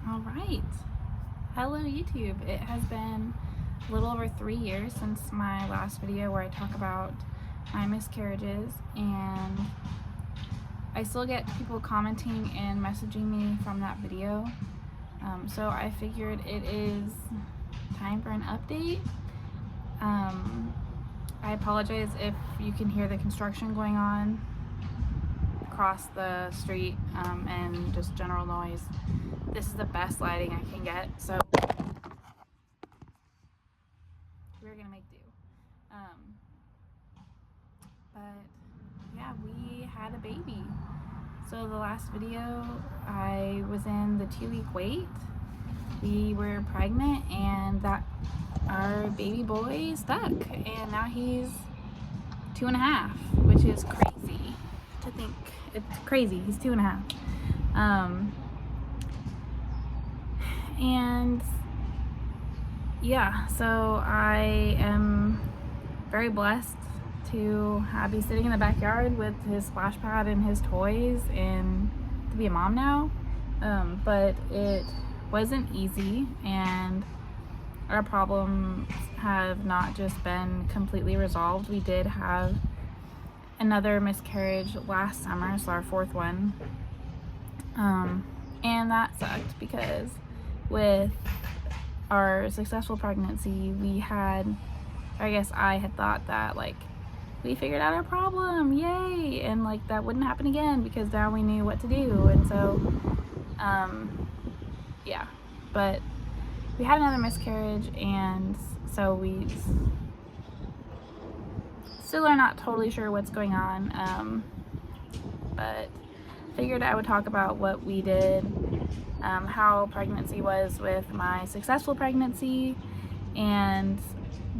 All right. Hello, YouTube. It has been a little over 3 years since my last video where I talk about my miscarriages, and I still get people commenting and messaging me from that video. So I figured it is time for an update. I apologize if you can hear the construction going on across the street and just general noise. This is the best lighting I can get, so we're gonna make do. But yeah, we had a baby. So the last video, I was in the 2-week wait. We were pregnant, and that our baby boy stuck, and now he's 2.5, which is crazy to think. It's crazy. He's 2.5. And yeah, so I am very blessed to be sitting in the backyard with his splash pad and his toys and to be a mom now. But it wasn't easy, and our problems have not just been completely resolved. We did have another miscarriage last summer, so our 4th one. And that sucked because with our successful pregnancy, we had, or I guess I had thought that like we figured out our problem, yay, and like that wouldn't happen again because now we knew what to do. And so yeah, but we had another miscarriage, and so we still are not totally sure what's going on, but figured I would talk about what we did, how pregnancy was with my successful pregnancy, and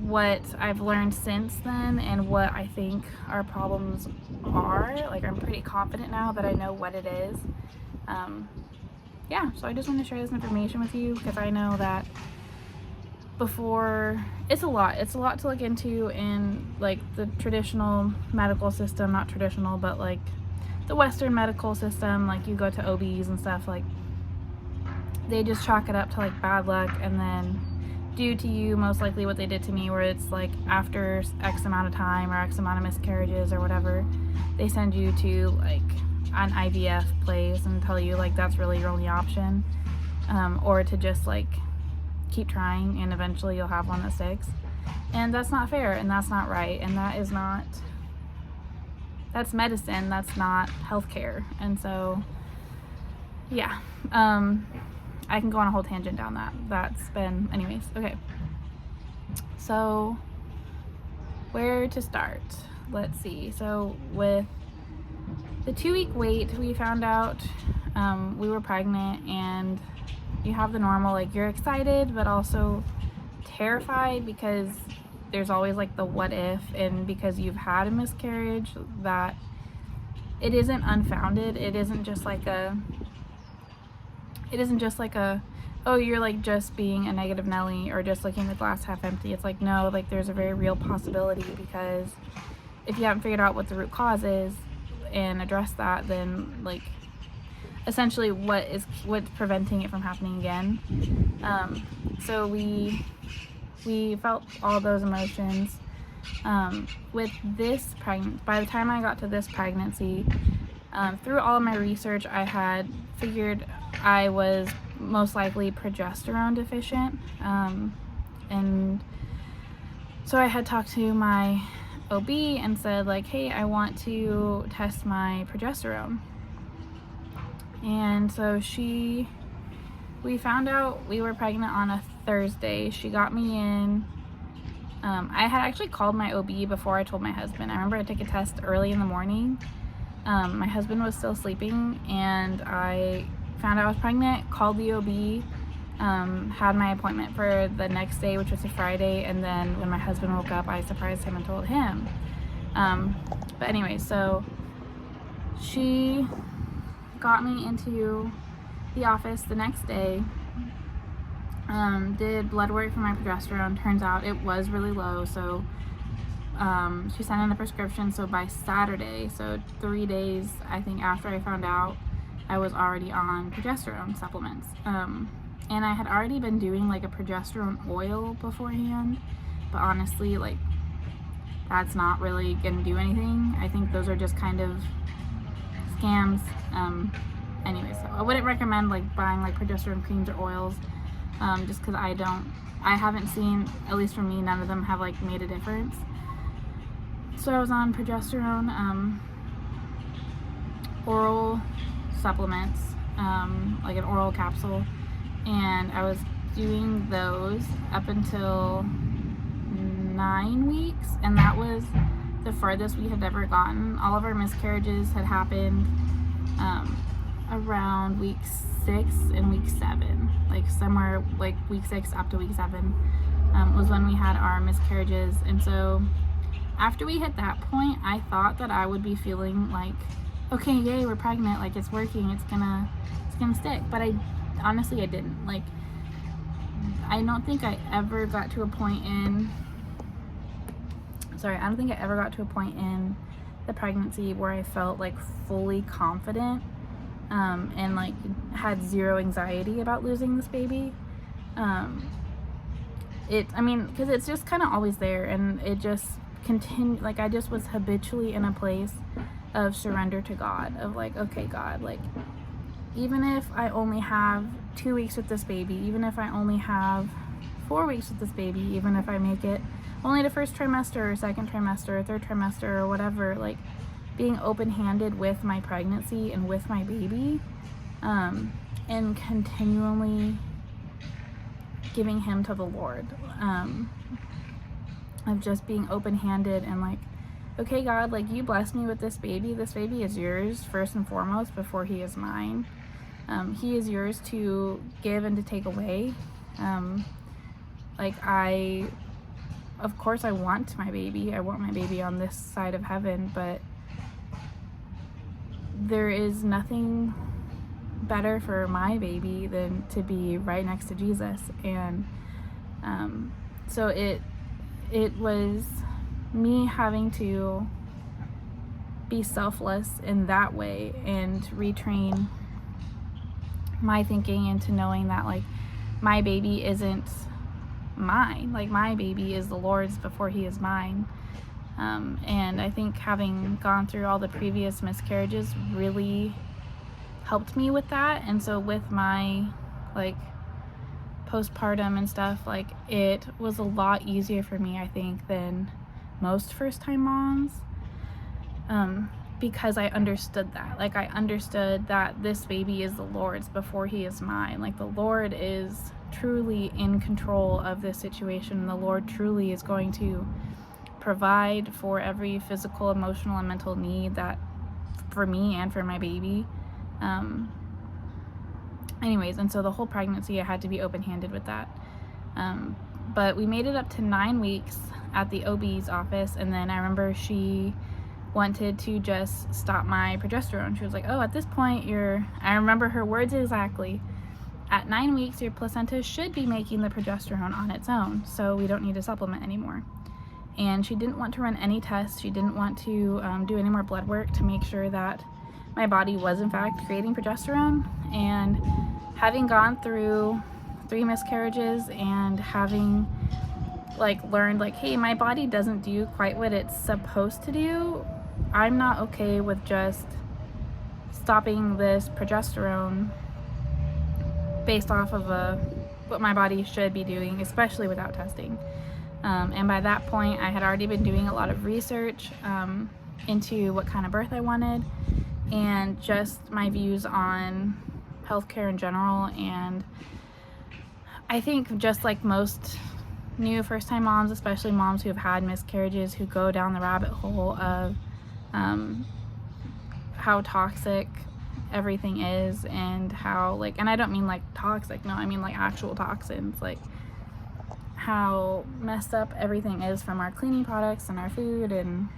what I've learned since then, and what I think our problems are. Like, I'm pretty confident now that I know what it is. Yeah, so I just want to share this information with you because I know that before, it's a lot to look into in like the traditional medical system, not traditional, but like the Western medical system. Like, you go to OBs and stuff, like they just chalk it up to like bad luck, and then do to you most likely what they did to me, where it's like after X amount of time or X amount of miscarriages or whatever, they send you to like an IVF place and tell you like that's really your only option, or to just like keep trying and eventually you'll have one that sticks. And that's not fair, and that's not right, and that's medicine, that's not healthcare. And so yeah, I can go on a whole tangent down that. That's been, anyways, okay. So where to start? Let's see. So with the 2-week wait, we found out we were pregnant, and you have the normal, like, you're excited but also terrified because there's always like the what if, and because you've had a miscarriage, that it isn't unfounded. It isn't just like a oh, you're like just being a negative Nelly or just looking at the glass half empty. It's like, no, like there's a very real possibility, because if you haven't figured out what the root cause is and address that, then like essentially what's preventing it from happening again. So we felt all those emotions. With this by the time I got to this pregnancy, through all of my research, I had figured I was most likely progesterone deficient, and so I had talked to my OB and said like, hey, I want to test my progesterone. And so we found out we were pregnant on a Thursday. She got me in. I had actually called my OB before I told my husband. I remember I took a test early in the morning. My husband was still sleeping, and I found out I was pregnant, called the OB, had my appointment for the next day, which was a Friday, and then when my husband woke up, I surprised him and told him. But anyway, so she got me into the office the next day, did blood work for my progesterone. Turns out it was really low, so she sent in a prescription. So by Saturday, so 3 days I think after I found out, I was already on progesterone supplements. And I had already been doing like a progesterone oil beforehand, but honestly, like, that's not really gonna do anything. I think those are just kind of scams. Anyway, so I wouldn't recommend like buying like progesterone creams or oils, just because I haven't seen, at least for me, none of them have like made a difference. So I was on progesterone oral supplements, like an oral capsule, and I was doing those up until 9 weeks, and that was the furthest we had ever gotten. All of our miscarriages had happened around week 6 and week 7, like somewhere like week 6 up to week 7 was when we had our miscarriages. And so after we hit that point, I thought that I would be feeling like, okay, yay, we're pregnant, like it's working, it's gonna stick. But I honestly didn't. Like, I don't think I ever got to a point in the pregnancy where I felt like fully confident and like had zero anxiety about losing this baby. Because it's just kind of always there, and it just continued. Like, I just was habitually in a place of surrender to God, of like, okay, God, like, even if I only have 2 weeks with this baby, even if I only have 4 weeks with this baby, even if I make it only the first trimester or second trimester or third trimester or whatever, like, being open-handed with my pregnancy and with my baby, and continually giving him to the Lord, of just being open-handed and like, okay, God, like, you blessed me with this baby is yours first and foremost before he is mine. He is yours to give and to take away. Like, of course I want my baby on this side of heaven, but there is nothing better for my baby than to be right next to Jesus. And so it was me having to be selfless in that way and retrain my thinking into knowing that, like, my baby isn't mine. Like, my baby is the Lord's before he is mine. And I think having gone through all the previous miscarriages really helped me with that. And so with my, like, postpartum and stuff, like, it was a lot easier for me, I think, than most first-time moms, because I understood that. Like, I understood that this baby is the Lord's before he is mine. Like, the Lord is truly in control of this situation. The Lord truly is going to provide for every physical, emotional, and mental need that for me and for my baby. Anyways, and so the whole pregnancy I had to be open-handed with that. But we made it up to 9 weeks at the OB's office, and then I remember she wanted to just stop my progesterone. She was like, oh, at this point I remember her words exactly, at 9 weeks your placenta should be making the progesterone on its own, so we don't need to supplement anymore. And she didn't want to run any tests. She didn't want to do any more blood work to make sure that my body was in fact creating progesterone. And having gone through 3 miscarriages and having, like, learned, like, hey, my body doesn't do quite what it's supposed to do, I'm not okay with just stopping this progesterone based off of what my body should be doing, especially without testing. And by that point, I had already been doing a lot of research into what kind of birth I wanted, and just my views on healthcare in general. And I think, just like most new first-time moms, especially moms who have had miscarriages, who go down the rabbit hole of how toxic everything is, and how, like, and I don't mean like toxic, no, I mean like actual toxins, like how messed up everything is from our cleaning products and our food and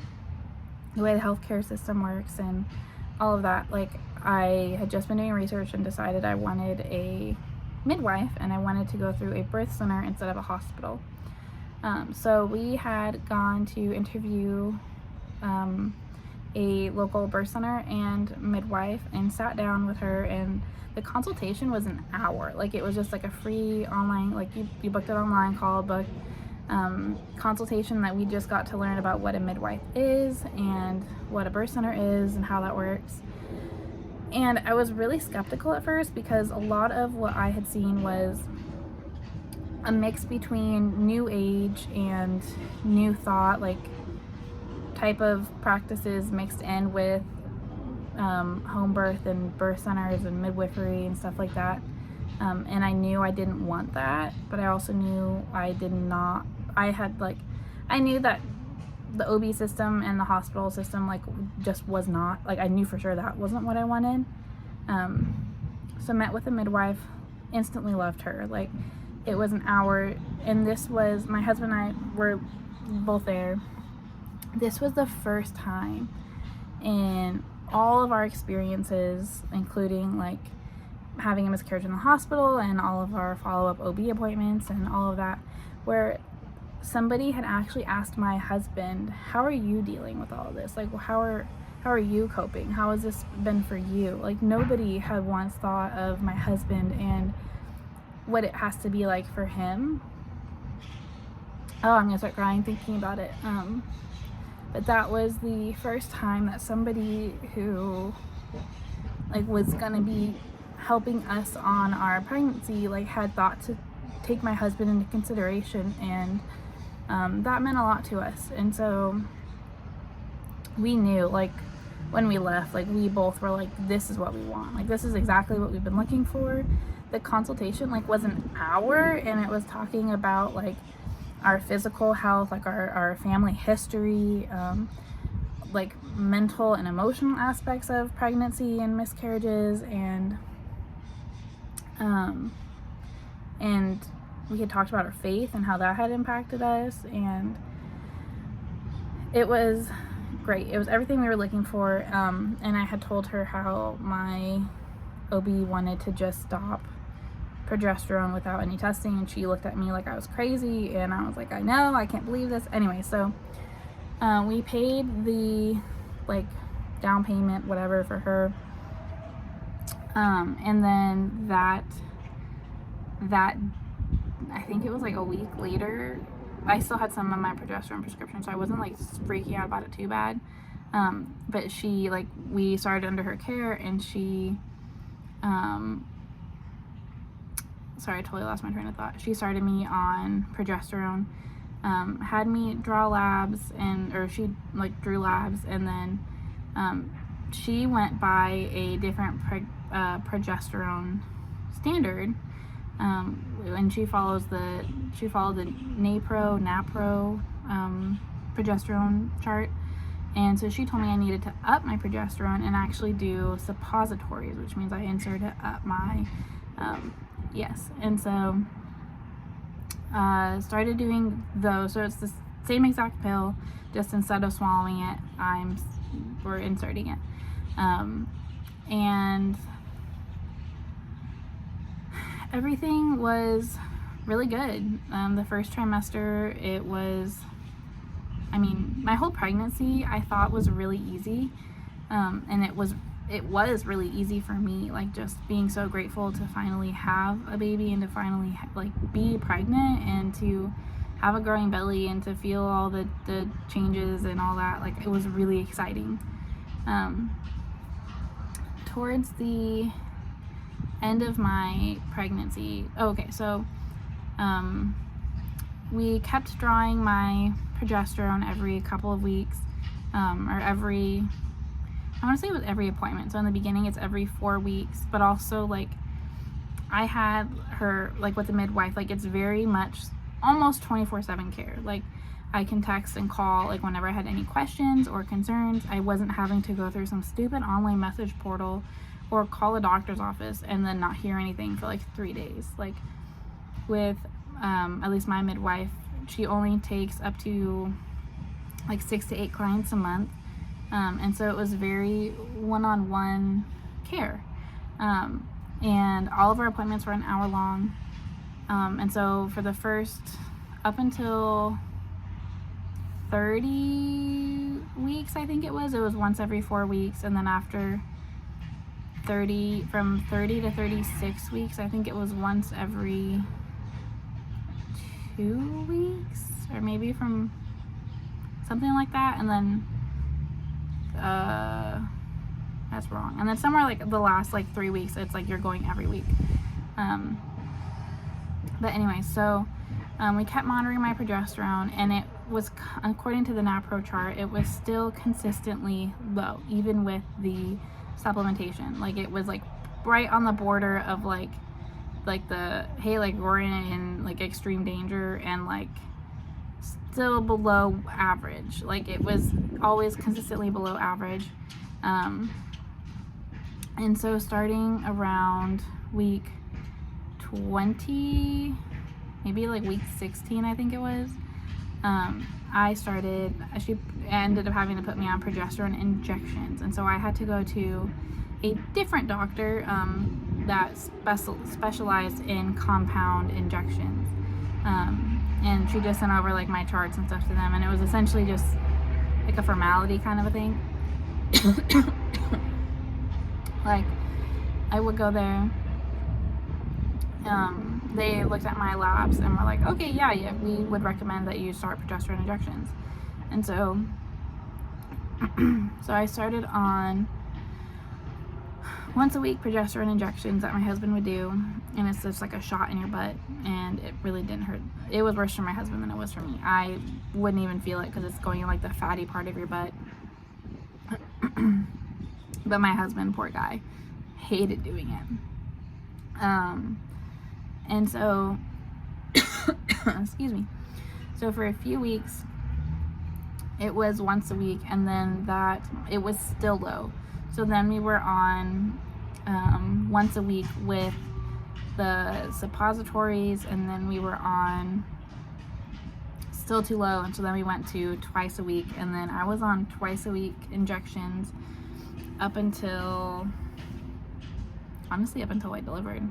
the way the healthcare system works and all of that. Like, I had just been doing research and decided I wanted a midwife, and I wanted to go through a birth center instead of a hospital. So we had gone to interview a local birth center and midwife and sat down with her, and the consultation was an hour. Like, it was just like a free online, like you booked it online, call, book, consultation that we just got to learn about what a midwife is and what a birth center is and how that works. And I was really skeptical at first because a lot of what I had seen was a mix between new age and new thought, like type of practices mixed in with home birth and birth centers and midwifery and stuff like that. And I knew I didn't want that, but I also knew I knew that the OB system and the hospital system, like, just was not, like, I knew for sure that wasn't what I wanted. So met with a midwife, instantly loved her. Like, it was an hour, and this was, my husband and I were both there. This was the first time in all of our experiences, including like having a miscarriage in the hospital and all of our follow-up OB appointments and all of that, where somebody had actually asked my husband, how are you dealing with all of this? Like, how are you coping? How has this been for you? Like, nobody had once thought of my husband and what it has to be like for him. Oh, I'm gonna start crying thinking about it. But that was the first time that somebody who, like, was gonna be helping us on our pregnancy, like, had thought to take my husband into consideration, and that meant a lot to us. And so we knew, like, when we left, like, we both were like, this is what we want. Like, this is exactly what we've been looking for. The consultation, like, was an hour, and it was talking about, like, our physical health, like our family history, like mental and emotional aspects of pregnancy and miscarriages, and we had talked about our faith and how that had impacted us, and it was great. It was everything we were looking for. And I had told her how my OB wanted to just stop progesterone without any testing, and she looked at me like I was crazy, and I was like, I know, I can't believe this. Anyway, so we paid the, like, down payment, whatever, for her, and then that I think it was like a week later, I still had some of my progesterone prescription, so I wasn't, like, freaking out about it too bad. But she, like, we started under her care, and she sorry, I totally lost my train of thought. She started me on progesterone, had me draw labs, or she, like, drew labs, and then she went by a different progesterone standard, and she followed the NAPRO progesterone chart. And so she told me I needed to up my progesterone and actually do suppositories, which means I inserted up my yes. And so started doing those. So it's the same exact pill, just instead of swallowing it, we're inserting it. And everything was really good. The first trimester, it was, I mean, my whole pregnancy I thought was really easy. And it was really easy for me, like, just being so grateful to finally have a baby and to finally like be pregnant and to have a growing belly and to feel all the changes and all that. Like, it was really exciting. Towards the end of my pregnancy, so we kept drawing my progesterone every couple of weeks, or every, I want to say it was every appointment. So in the beginning it's every 4 weeks, but also, like, I had her, like, with the midwife, like, it's very much almost 24/7 care. Like, I can text and call, like, whenever I had any questions or concerns. I wasn't having to go through some stupid online message portal or call a doctor's office and then not hear anything for like 3 days. Like, with at least my midwife, she only takes up to like 6 to 8 clients a month. And so it was very one-on-one care. And all of our appointments were an hour long. And so for the first, up until 30, weeks, I think it was once every 4 weeks, and then after from 30 to 36 weeks, I think it was once every 2 weeks, or maybe from something like that. And then that's wrong. And then somewhere like the last like 3 weeks, it's like you're going every week. But anyway, so we kept monitoring my progesterone, and it was, according to the NAPRO chart, it was still consistently low, even with the supplementation. Like, it was like right on the border of like the, hey, like we're in like extreme danger, and like still below average. Like, it was always consistently below average. And so starting around week 20, maybe like week 16, I think it was, she ended up having to put me on progesterone injections. And so I had to go to a different doctor that specialized in compound injections. And she just sent over like my charts and stuff to them, and it was essentially just like a formality kind of a thing. Like, I would go there, they looked at my labs and were like, okay, yeah, we would recommend that you start progesterone injections. And so I started on once a week progesterone injections that my husband would do, and it's just like a shot in your butt, and it really didn't hurt. It was worse for my husband than it was for me. I wouldn't even feel it because it's going in like the fatty part of your butt. But my husband, poor guy, hated doing it. And so excuse me, so for a few weeks it was once a week, and then that it was still low. So then we were on once a week with the suppositories, and then we were on still too low, and so then we went to twice a week, and then I was on twice a week injections up until I delivered.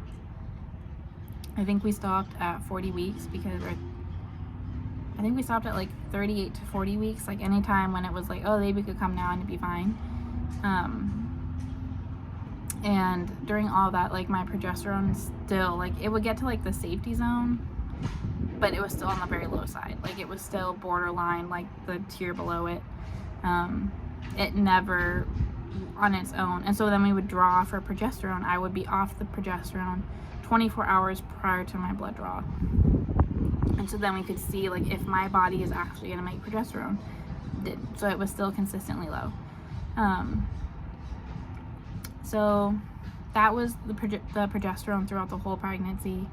I think we stopped at 40 weeks because I think we stopped at like 38 to 40 weeks, like anytime when it was like, oh, the baby could come now and it'd be fine. And during all that, like my progesterone still, like it would get to like the safety zone, but it was still on the very low side. Like it was still borderline, like the tier below it. It never on its own. And so then we would draw for progesterone. I would be off the progesterone 24 hours prior to my blood draw. And so then we could see like if my body is actually going to make progesterone. So it was still consistently low. So that was the progesterone throughout the whole pregnancy.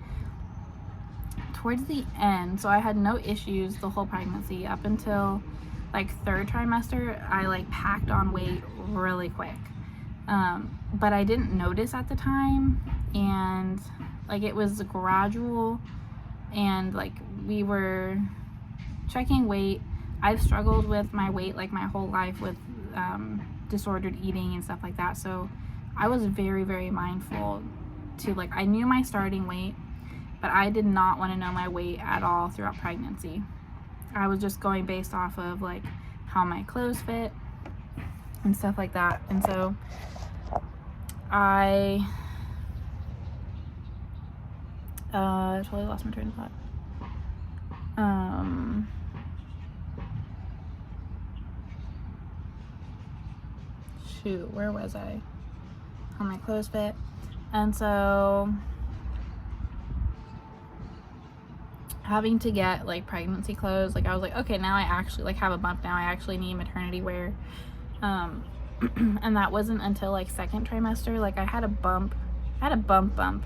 Towards the end, so I had no issues the whole pregnancy up until like 3rd trimester. I like packed on weight really quick, but I didn't notice at the time, and like it was gradual, and like we were checking weight. I've struggled with my weight like my whole life with disordered eating and stuff like that, so I was very, very mindful to like, I knew my starting weight, but I did not want to know my weight at all throughout pregnancy. I was just going based off of like how my clothes fit and stuff like that. And so I totally lost my train of thought. Shoot, where was I? How my clothes fit. And so having to get like pregnancy clothes, like I was like, okay, now I actually like have a bump now. I actually need maternity wear. And that wasn't until like 2nd trimester. Like I had a bump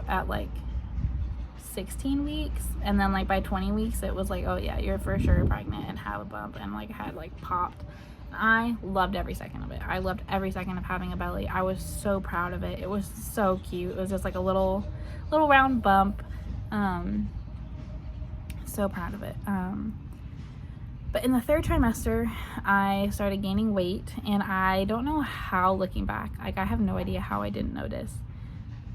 at like 16 weeks, and then like by 20 weeks it was like, oh yeah, you're for sure pregnant and have a bump, and like had like popped. I loved every second of it. I loved every second of having a belly. I was so proud of it. It was so cute. It was just like a little round bump. So proud of it. But in the 3rd trimester, I started gaining weight, and I don't know how, looking back, like I have no idea how I didn't notice,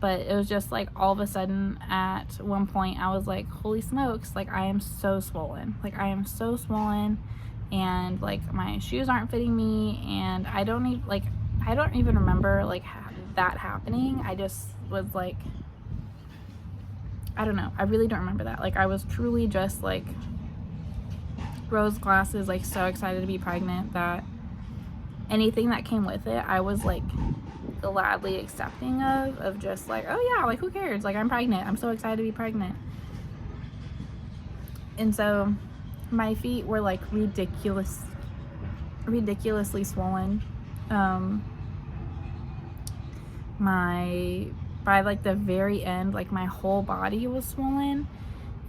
but it was just like all of a sudden at one point I was like, holy smokes, like I am so swollen. Like I am so swollen, and like my shoes aren't fitting me, and I don't even remember like that happening. I just was like, I don't know, I really don't remember that. Like I was truly just like rose glasses, like so excited to be pregnant that anything that came with it I was like gladly accepting of just like, oh yeah, like who cares, like I'm pregnant, I'm so excited to be pregnant. And so my feet were like ridiculously swollen. By like the very end, like my whole body was swollen.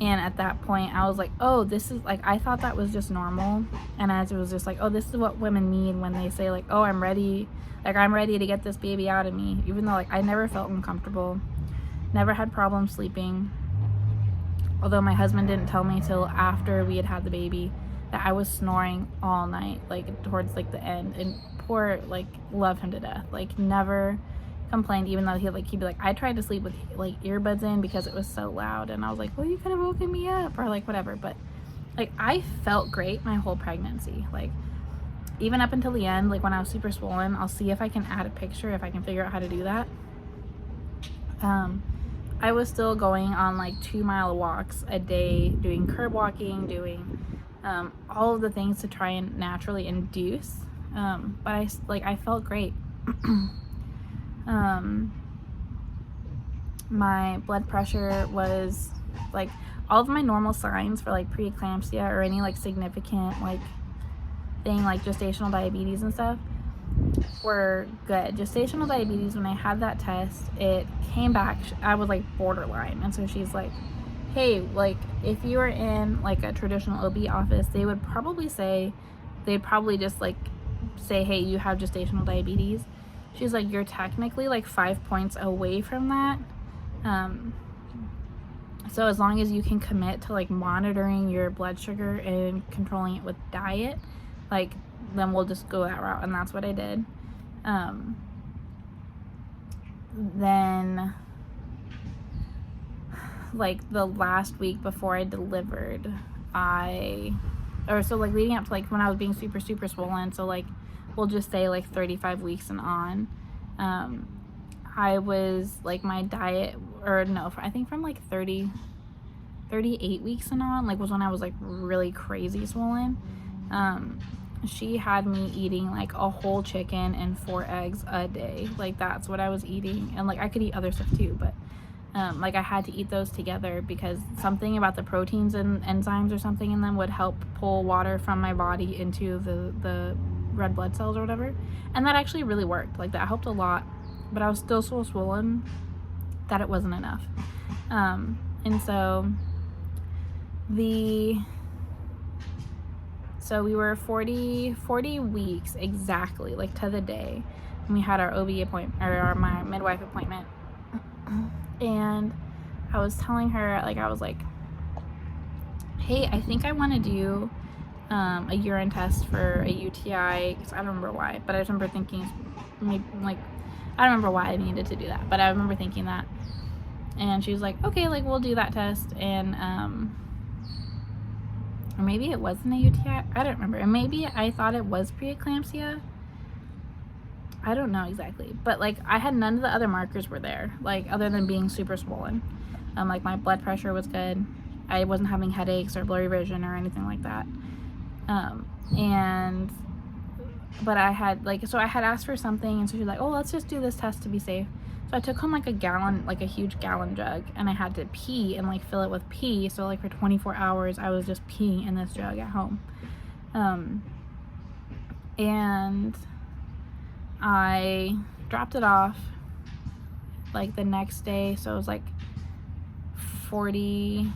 And at that point I was like, oh, this is like, I thought that was just normal. And as it was just like, oh, this is what women mean when they say like, oh, I'm ready to get this baby out of me. Even though like I never felt uncomfortable, never had problems sleeping. Although my husband didn't tell me till after we had the baby that I was snoring all night, like towards like the end. And poor, like, love him to death, like never complained, even though he'd be like, I tried to sleep with like earbuds in because it was so loud. And I was like, well, you could have woken me up, or like whatever. But like I felt great my whole pregnancy, like even up until the end. Like when I was super swollen, I'll see if I can add a picture, if I can figure out how to do that. I was still going on like 2-mile walks a day, doing curb walking, doing all of the things to try and naturally induce. But I felt great. My blood pressure was like, all of my normal signs for like preeclampsia or any like significant like thing like gestational diabetes and stuff were good. Gestational diabetes, when I had that test, it came back, I was like borderline. And so she's like, hey, like if you were in like a traditional OB office, they would probably just like say, hey, you have gestational diabetes. She's like, you're technically like 5 points away from that. So as long as you can commit to like monitoring your blood sugar and controlling it with diet, like then we'll just go that route. And that's what I did. Then like the last week before I delivered, like leading up to like when I was being super swollen, so like we'll just say like 35 weeks and on, I was like, my diet, or no, I think from like 38 weeks and on, like was when I was like really crazy swollen. She had me eating like a whole chicken and 4 eggs a day. Like that's what I was eating. And like I could eat other stuff too, but like I had to eat those together because something about the proteins and enzymes or something in them would help pull water from my body into the red blood cells or whatever. And that actually really worked. Like that helped a lot, but I was still so swollen that it wasn't enough. And so we were 40 weeks exactly, like to the day, when we had our OB appointment, or my midwife appointment. And I was telling her, like, I was like, hey, I think I want to do a urine test for a UTI. I don't remember why, but I just remember thinking, maybe, like, I don't remember why I needed to do that, but I remember thinking that. And she was like, okay, like, we'll do that test. And or maybe it wasn't a UTI, I don't remember. And maybe I thought it was preeclampsia, I don't know exactly. But like I had none of the other markers were there, like other than being super swollen. Like my blood pressure was good, I wasn't having headaches or blurry vision or anything like that. But I had like, so I had asked for something, and so she's like, oh, let's just do this test to be safe. So I took home like a gallon, like a huge gallon jug, and I had to pee and like fill it with pee. So like for 24 hours I was just peeing in this jug at home. And I dropped it off like the next day. So it was like 40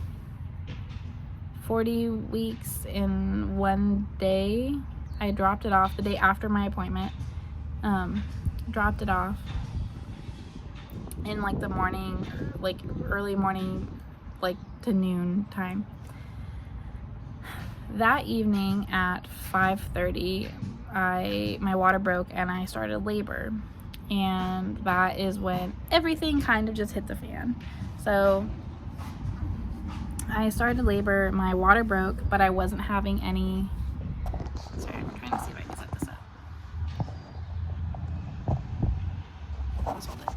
weeks in one day. I dropped it off the day after my appointment. Dropped it off in like the morning, like early morning, like to noon time. That evening at 5:30, my water broke and I started labor, and that is when everything kind of just hit the fan. So I started labor, my water broke, but I wasn't having any Sorry, I'm trying to see if I can set this up. Let's hold it.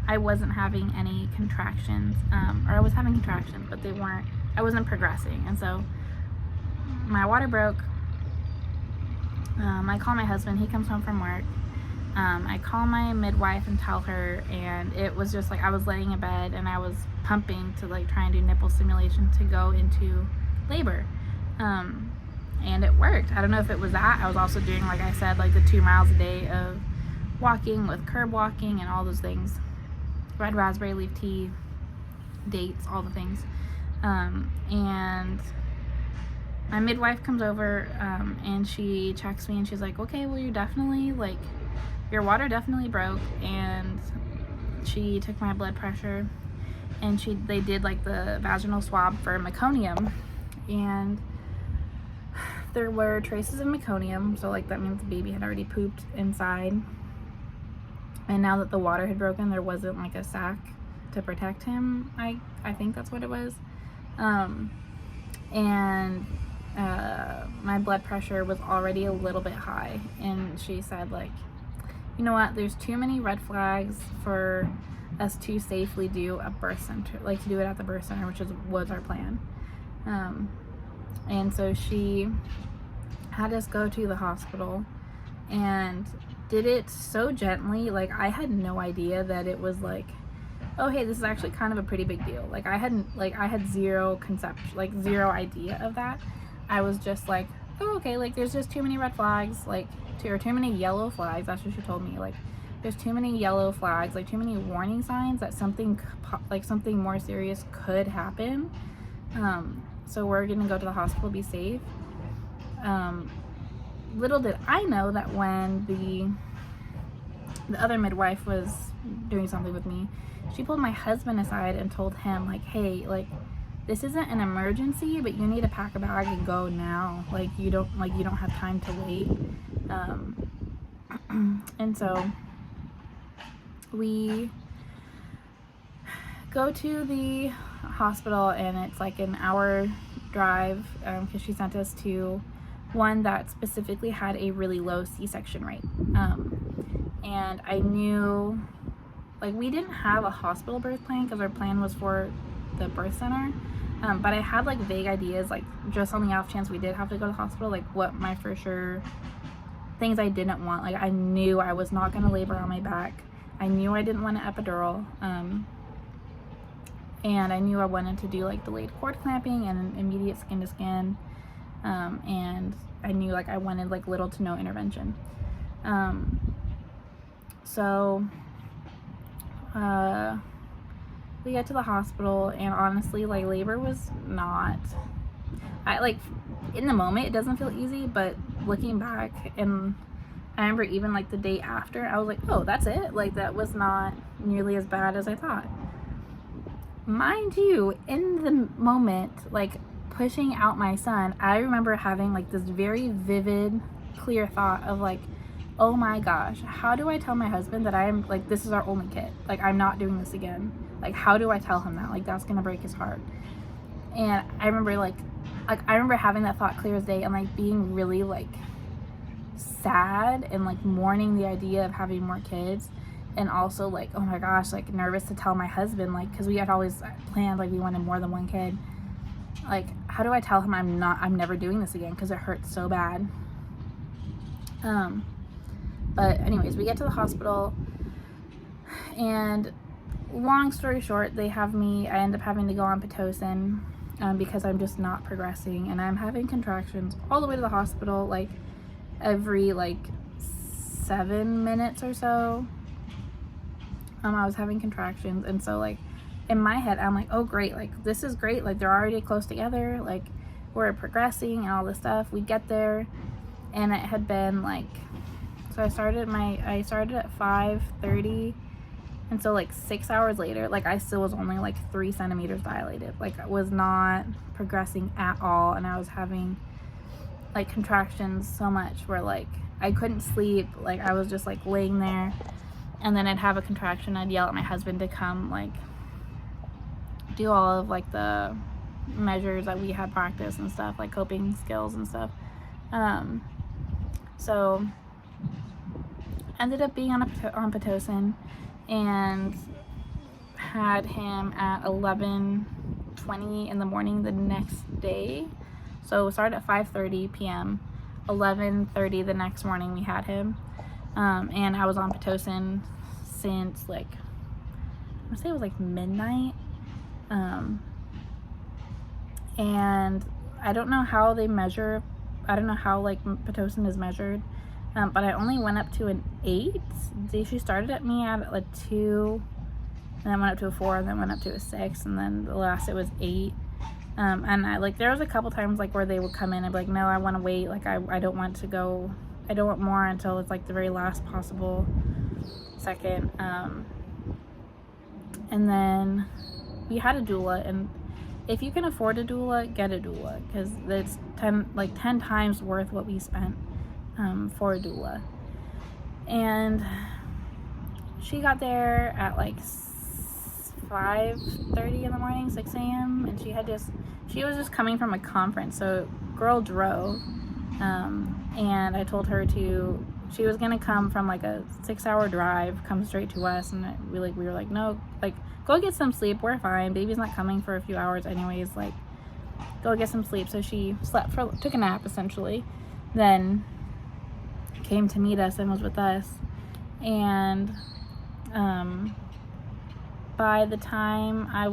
I wasn't having any contractions, or I was having contractions, but I wasn't progressing. And so my water broke. I call my husband, he comes home from work. I call my midwife and tell her, and it was just like I was laying in bed and I was pumping to like try and do nipple stimulation to go into labor. And it worked. I don't know if it was that. I was also doing, like I said, like the 2 miles a day of walking with curb walking and all those things. Red raspberry leaf tea, dates, all the things. And my midwife comes over and she checks me and she's like, okay, well, your water definitely broke. And she took my blood pressure and they did like the vaginal swab for meconium, and there were traces of meconium, so like that means the baby had already pooped inside. And now that the water had broken, there wasn't like a sac to protect him. I think that's what it was. And my blood pressure was already a little bit high. And she said, like, you know what, there's too many red flags for us to safely do a birth center, like to do it at the birth center, which was our plan. And so she had us go to the hospital and did it so gently. Like, I had no idea that it was like, oh hey, this is actually kind of a pretty big deal. Like I had zero idea of that. I was just like, oh okay, like there's just too many red flags, like too many yellow flags. That's what she told me. Like there's too many yellow flags, like too many warning signs that something more serious could happen. So we're gonna go to the hospital, be safe. Little did I know that when the other midwife was doing something with me, she pulled my husband aside and told him, like, hey, like, this isn't an emergency, but you need to pack a bag and go now. Like you don't have time to wait. And so we go to the hospital, and it's like an hour drive, because she sent us to one that specifically had a really low C-section rate. And I knew, like, we didn't have a hospital birth plan because our plan was for the birth center. But I had like vague ideas, like just on the off chance we did have to go to the hospital, like what my for sure things I didn't want. Like I knew I was not going to labor on my back. I knew I didn't want an epidural. And I knew I wanted to do like delayed cord clamping and immediate skin to skin. And I knew like I wanted like little to no intervention. So we get to the hospital, and honestly, like, labor was not, in the moment it doesn't feel easy, but looking back, and I remember even like the day after, I was like, oh, that's it, like that was not nearly as bad as I thought. Mind you, in the moment, like pushing out my son, I remember having like this very vivid, clear thought of like, oh my gosh, how do I tell my husband that I am, like, this is our only kid, like I'm not doing this again? Like, how do I tell him that? Like, that's gonna break his heart. And I remember I remember having that thought clear as day, and like being really like sad and like mourning the idea of having more kids, and also like, oh my gosh, like nervous to tell my husband, like, because we had always planned like we wanted more than one kid. Like, how do I tell him I'm never doing this again, because it hurts so bad. But anyways, we get to the hospital, and long story short, I end up having to go on Pitocin because I'm just not progressing, and I'm having contractions all the way to the hospital, like every like 7 minutes or so. I was having contractions, and so like in my head I'm like, oh great, like this is great, like they're already close together, like we're progressing and all this stuff. We get there, and it had been like, so I started at 5:30, and so like 6 hours later, like I still was only like 3 centimeters dilated. Like I was not progressing at all, and I was having like contractions so much where like I couldn't sleep. Like I was just like laying there, and then I'd have a contraction, I'd yell at my husband to come like do all of like the measures that we had practiced and stuff, like coping skills and stuff. So ended up being on Pitocin and had him at 11:20 in the morning the next day. So it started at 5:30 p.m. 11:30 the next morning we had him. And I was on Pitocin since like, I would say it was like midnight. And I don't know how they measure, I don't know how like Pitocin is measured, but I only went up to an 8. She started at me at a 2, and then went up to a 4, and then went up to a 6, and then the last it was 8. And I like, there was a couple times like where they would come in and be like, no, I want to wait, like I don't want to go, I don't want more until it's like the very last possible second. And then we had a doula, and if you can afford a doula, get a doula, because it's 10 times worth what we spent for a doula. And she got there at like 5:30 in the morning, 6 a.m. and she was just coming from a conference, so girl drove. And I told her she was gonna come from like a 6-hour drive, come straight to us, and we were like, no, like, go get some sleep, we're fine, baby's not coming for a few hours anyways, like, go get some sleep. So she took a nap essentially, then came to meet us and was with us. And by the time I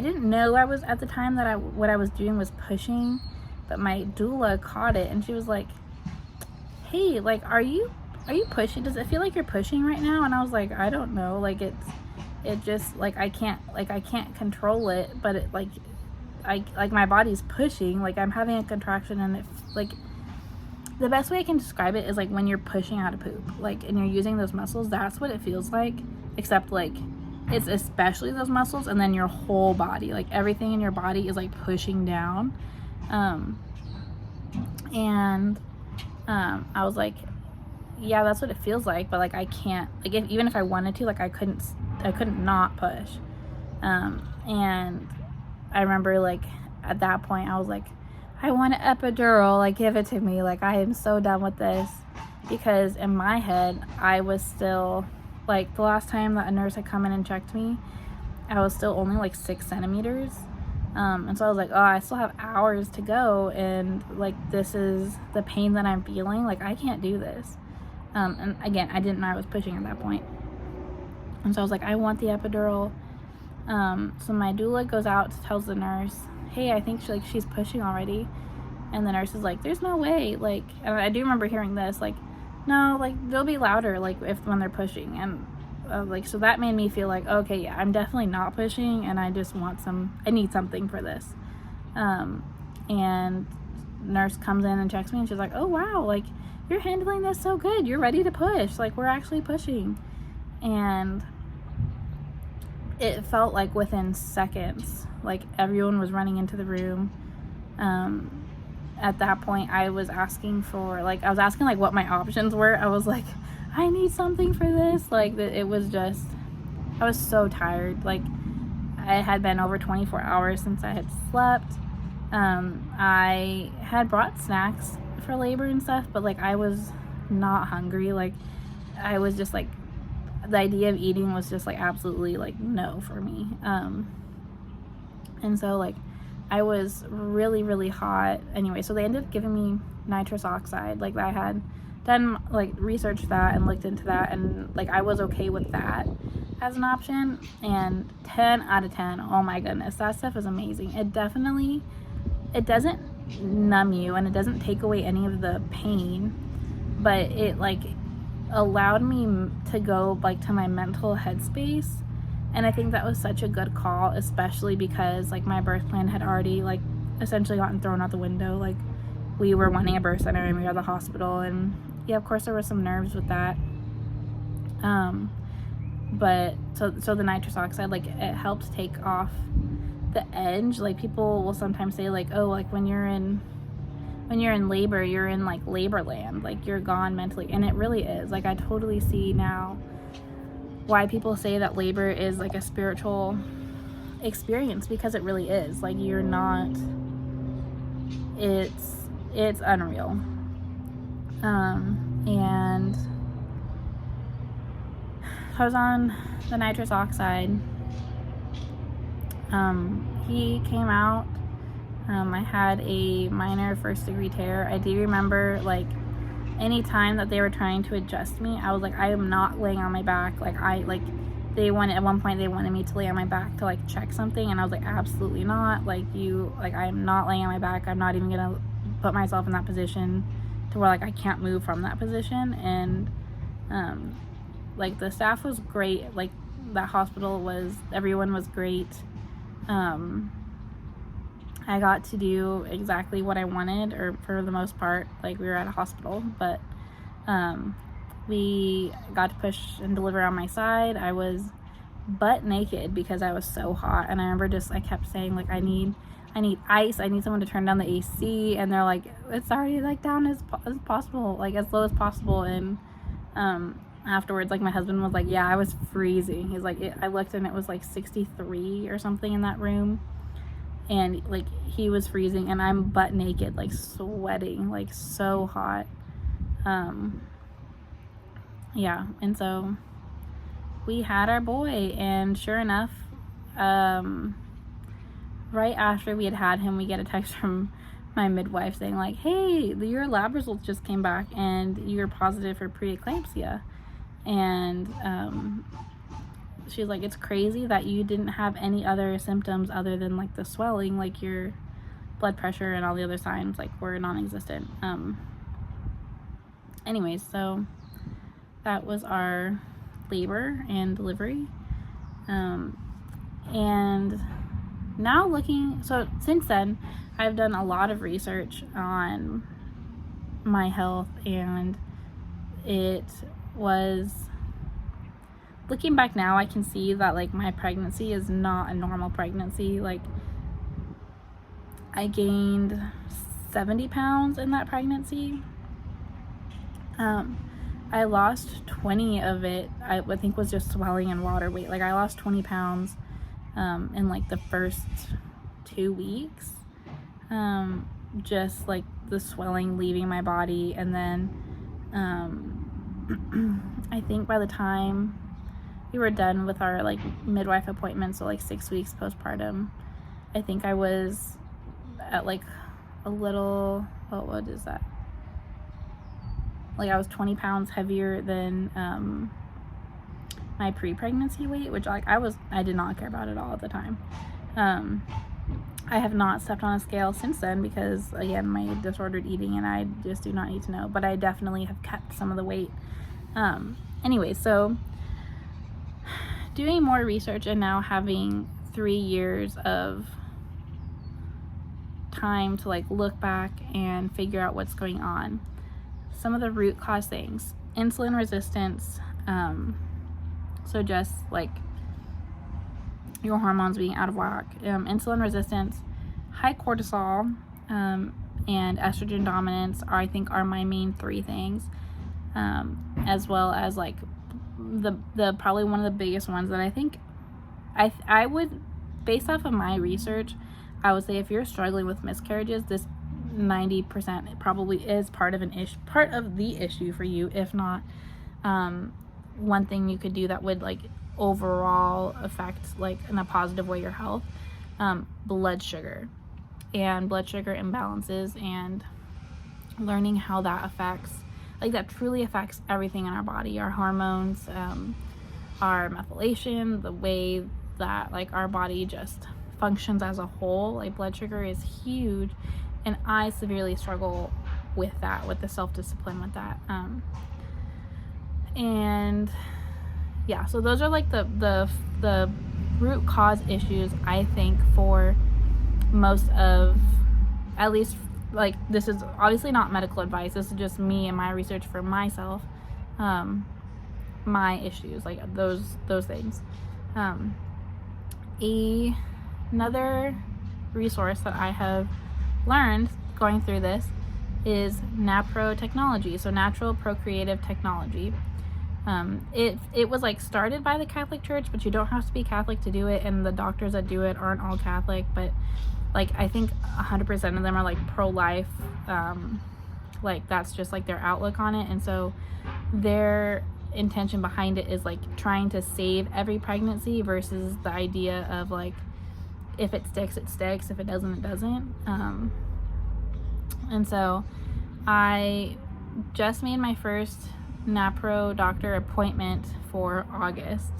didn't know I was, at the time, that what I was doing was pushing, but my doula caught it, and she was like, hey, like, are you pushing? Does it feel like you're pushing right now? And I was like, I don't know, like, it just, like, I can't control it, but it, like, my body's pushing, like, I'm having a contraction, and it, like, the best way I can describe it is like when you're pushing out a poop, like, and you're using those muscles, that's what it feels like, except like it's especially those muscles, and then your whole body, like everything in your body is like pushing down. I was like, yeah, that's what it feels like, but like I can't, like, even if I wanted to, like, I couldn't not push. And I remember, like, at that point I was like, I want an epidural, like, give it to me, like, I am so done with this. Because in my head, I was still, like, the last time that a nurse had come in and checked me, I was still only like 6 centimeters. And so I was like, oh, I still have hours to go, and like, this is the pain that I'm feeling, like, I can't do this. And again, I didn't know I was pushing at that point. And so I was like, I want the epidural. So my doula goes out, tells the nurse, hey, I think she's pushing already. And the nurse is like, there's no way, like, and I do remember hearing this, like, no, like, they'll be louder, like, when they're pushing. And like, so that made me feel like, okay, yeah, I'm definitely not pushing, and I just I need something for this. And nurse comes in and checks me, and she's like, oh wow, like, you're handling this so good, you're ready to push, like, we're actually pushing. And it felt like within seconds, like, everyone was running into the room. At that point, I was asking like what my options were. I was like, I need something for this. Like, it was just, I was so tired. Like, it had been over 24 hours since I had slept. I had brought snacks for labor and stuff, but like, I was not hungry. Like, I was just like, the idea of eating was just like absolutely like no for me. And so like, I was really, really hot. Anyway, so they ended up giving me nitrous oxide. Like, I had done, like, researched that and looked into that, and like, I was okay with that as an option. And 10 out of 10, oh my goodness, that stuff is amazing. It doesn't numb you, and it doesn't take away any of the pain, but it like allowed me to go like to my mental headspace. And I think that was such a good call, especially because like my birth plan had already like essentially gotten thrown out the window. Like, we were wanting a birth center, and we were at the hospital, and yeah, of course there were some nerves with that. But so the nitrous oxide, like, it helps take off the edge. Like, people will sometimes say like, oh, like, when you're in labor, you're in like labor land, like, you're gone mentally. And it really is. Like, I totally see now why people say that labor is like a spiritual experience, because it really is. Like, you're not, it's unreal. And I was on the nitrous oxide. He came out. I had a minor first degree tear. I do remember, like, any time that they were trying to adjust me, I was like, I am not laying on my back. Like, at one point they wanted me to lay on my back to, like, check something, and I was like, absolutely not. Like, I am not laying on my back. I'm not even gonna put myself in that position to where, like, I can't move from that position. And like, the staff was great. Like, that hospital everyone was great. I got to do exactly what I wanted, or for the most part. Like, we were at a hospital, but we got to push and deliver on my side. I was butt naked because I was so hot, and I remember I kept saying, like, I need ice, I need someone to turn down the AC, and they're like, it's already, like, down as possible, like, as low as possible. And afterwards, like, my husband was like, yeah, I was freezing. He's like, I looked and it was like 63 or something in that room, and, like, he was freezing, and I'm butt naked, like, sweating, like, so hot. Yeah, and so we had our boy, and sure enough, right after we had him, we get a text from my midwife saying, like, hey, your lab results just came back, and you're positive for preeclampsia. And she's like, it's crazy that you didn't have any other symptoms other than, like, the swelling. Like, your blood pressure and all the other signs, like, were non-existent. Anyways, so that was our labor and delivery. And now so since then, I've done a lot of research on my health, and it was, looking back now, I can see that, like, my pregnancy is not a normal pregnancy. Like, I gained 70 pounds in that pregnancy. I lost 20 of it, I think, was just swelling and water weight. Like, I lost 20 pounds in, like, the first 2 weeks. Just, like, the swelling leaving my body. And then I think by the time we were done with our, like, midwife appointment, so, like, 6 weeks postpartum, I think I was at, like, a little, what is that? Like, I was 20 pounds heavier than my pre-pregnancy weight, which, like, I did not care about at all at the time. I have not stepped on a scale since then because, again, my disordered eating, and I just do not need to know, but I definitely have kept some of the weight. Anyway, so doing more research, and now having 3 years of time to, like, look back and figure out what's going on. Some of the root cause things: insulin resistance, so just, like, your hormones being out of whack, insulin resistance, high cortisol, and estrogen dominance I think are my main 3 things, as well as, like, the probably one of the biggest ones that I think I would, based off of my research, I would say if you're struggling with miscarriages, this 90% probably is part of the issue for you. If not, one thing you could do that would, like, overall affect, like, in a positive way, your health, blood sugar and blood sugar imbalances, and learning how that affects, like, that truly affects everything in our body, our hormones, our methylation, the way that, like, our body just functions as a whole. Like, blood sugar is huge, and I severely struggle with that, with the self-discipline with that. And yeah, so those are, like, the root cause issues, I think, for most of, at least, like, this is obviously not medical advice, this is just me and my research for myself, my issues, like, those things. Another resource that I have learned going through this is NAPRO technology, so natural procreative technology. It was like started by the Catholic Church, but you don't have to be Catholic to do it, and the doctors that do it aren't all Catholic, but like I think 100% of them are like pro-life. Like that's just like their outlook on it, and so their intention behind it is like trying to save every pregnancy versus the idea of like, if it sticks, it sticks, if it doesn't, it doesn't. And so I just made my first NAPRO doctor appointment for August.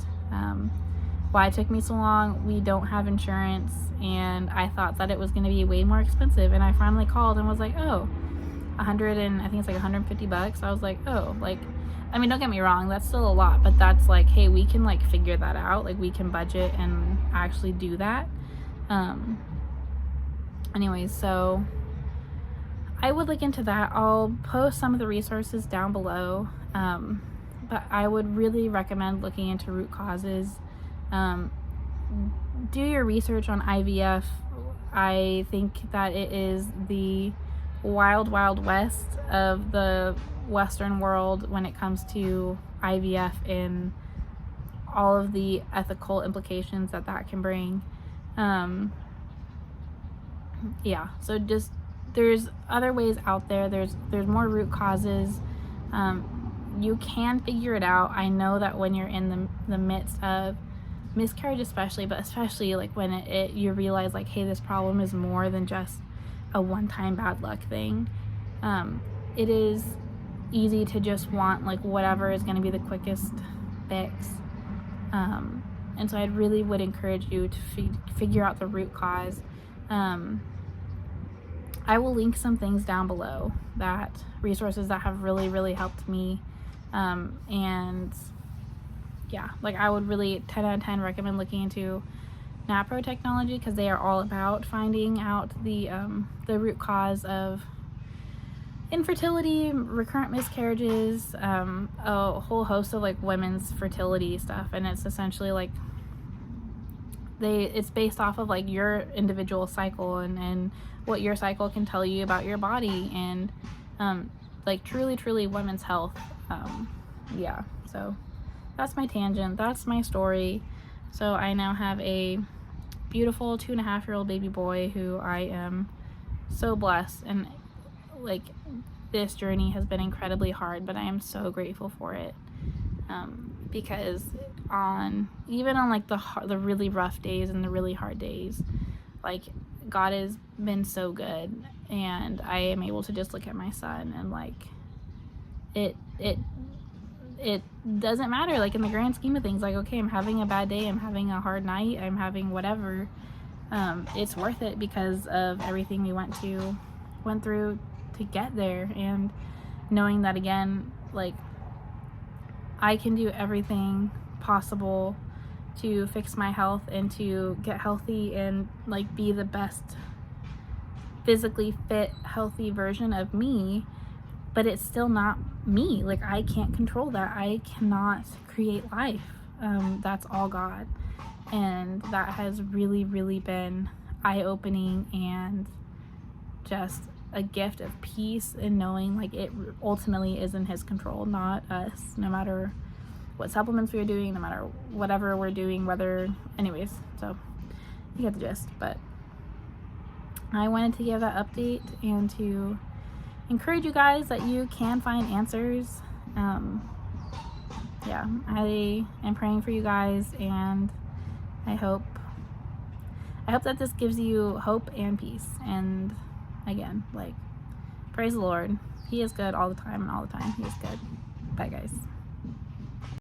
Why it took me so long, we don't have insurance, and I thought that it was going to be way more expensive, and I finally called and was like, oh, I think it's like $150. I was like, oh, like, I mean, don't get me wrong, that's still a lot, but that's like, hey, we can like figure that out, like we can budget and actually do that. Anyways, so I would look into that. I'll post some of the resources down below, but I would really recommend looking into root causes. Do your research on IVF. I think that it is the wild west of the Western world when it comes to IVF and all of the ethical implications that can bring. Yeah, so just there's other ways out there. There's more root causes. You can figure it out. I know that when you're in the midst of miscarriage, especially, but especially like when you realize like, hey, this problem is more than just a one-time bad luck thing. It is easy to just want like whatever is going to be the quickest fix. And so I really would encourage you to figure out the root cause. I will link some things down below, resources that have really helped me. And yeah, like I would really 10 out of 10 recommend looking into NAPRO technology, because they are all about finding out the root cause of infertility, recurrent miscarriages, a whole host of like women's fertility stuff. And it's essentially like it's based off of like your individual cycle and what your cycle can tell you about your body, and like truly women's health. Yeah, so that's my tangent, that's my story. So I now have a beautiful 2.5-year-old baby boy who I am so blessed, and like this journey has been incredibly hard, but I am so grateful for it, because even on like the really rough days and the really hard days, like God has been so good, and I am able to just look at my son and like it doesn't matter, like in the grand scheme of things, like, okay, I'm having a bad day, I'm having a hard night, I'm having whatever, it's worth it because of everything we went through to get there. And knowing that, again, like I can do everything possible to fix my health and to get healthy and like be the best physically fit, healthy version of me, but it's still not me. Like I can't control that. I cannot create life. That's all God. And that has really been eye-opening and just a gift of peace, and knowing like it ultimately is in His control, not us, no matter what supplements we're doing, no matter whatever we're doing, anyways, so you get the gist. But I wanted to give that update and to encourage you guys that you can find answers. Yeah, I am praying for you guys, and I hope that this gives you hope and peace. And again, like, praise the Lord. He is good all the time, and all the time He is good. Bye, guys.